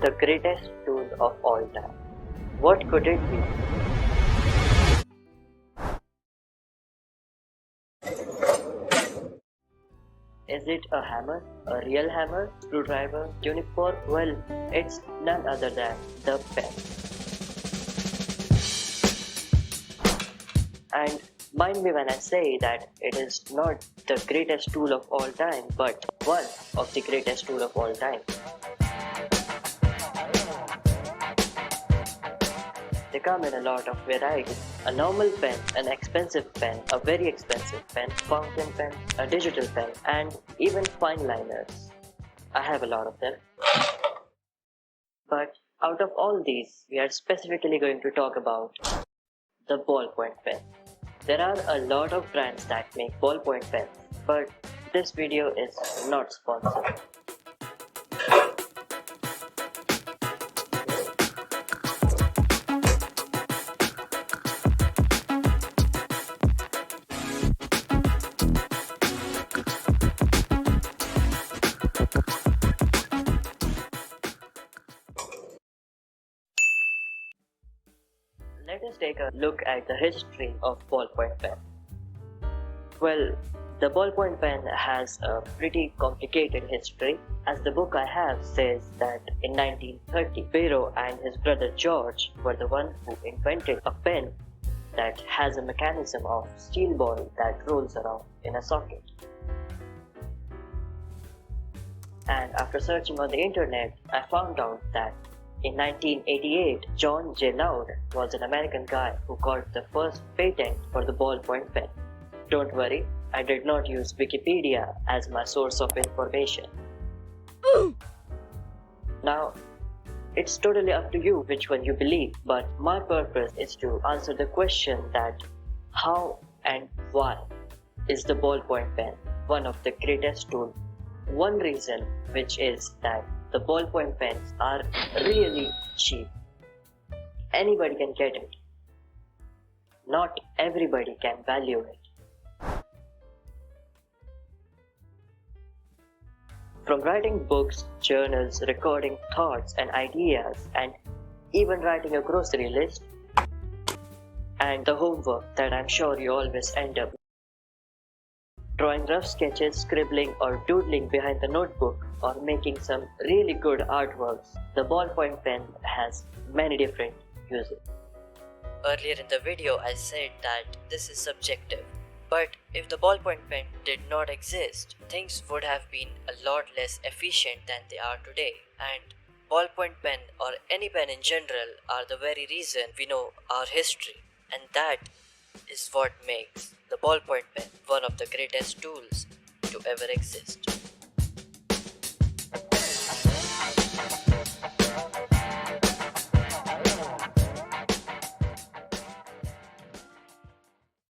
the greatest tool of all time? What could it be? Is it a hammer? A real hammer? Screwdriver? Tuning fork? Well, it's none other than the pen. And mind me when I say that it is not the greatest tool of all time, but one of the greatest tool of all time. They come in a lot of varieties. A normal pen, an expensive pen, a very expensive pen, fountain pen, a digital pen, and even fine liners. I have a lot of them. But out of all these, we are specifically going to talk about the ballpoint pen. There are a lot of brands that make ballpoint pens, but this video is not sponsored. Let us take a look at the history of ballpoint pen. Well, the ballpoint pen has a pretty complicated history, as the book I have says that in 1930, Pero and his brother George were the one who invented a pen that has a mechanism of steel ball that rolls around in a socket. And after searching on the internet, I found out that in 1988, John J. Loud was an American guy who got the first patent for the ballpoint pen. Don't worry, I did not use Wikipedia as my source of information. Now, it's totally up to you which one you believe, but my purpose is to answer the question that how and why is the ballpoint pen one of the greatest tools? One reason which is that the ballpoint pens are really cheap. Anybody can get it. Not everybody can value it. From writing books, journals, recording thoughts and ideas, and even writing a grocery list, and the homework that I'm sure you always end up drawing rough sketches, scribbling or doodling behind the notebook, or making some really good artworks, the ballpoint pen has many different uses. Earlier in the video I said that this is subjective, but if the ballpoint pen did not exist, things would have been a lot less efficient than they are today, and ballpoint pen or any pen in general are the very reason we know our history, and that is what makes the ballpoint pen one of the greatest tools to ever exist.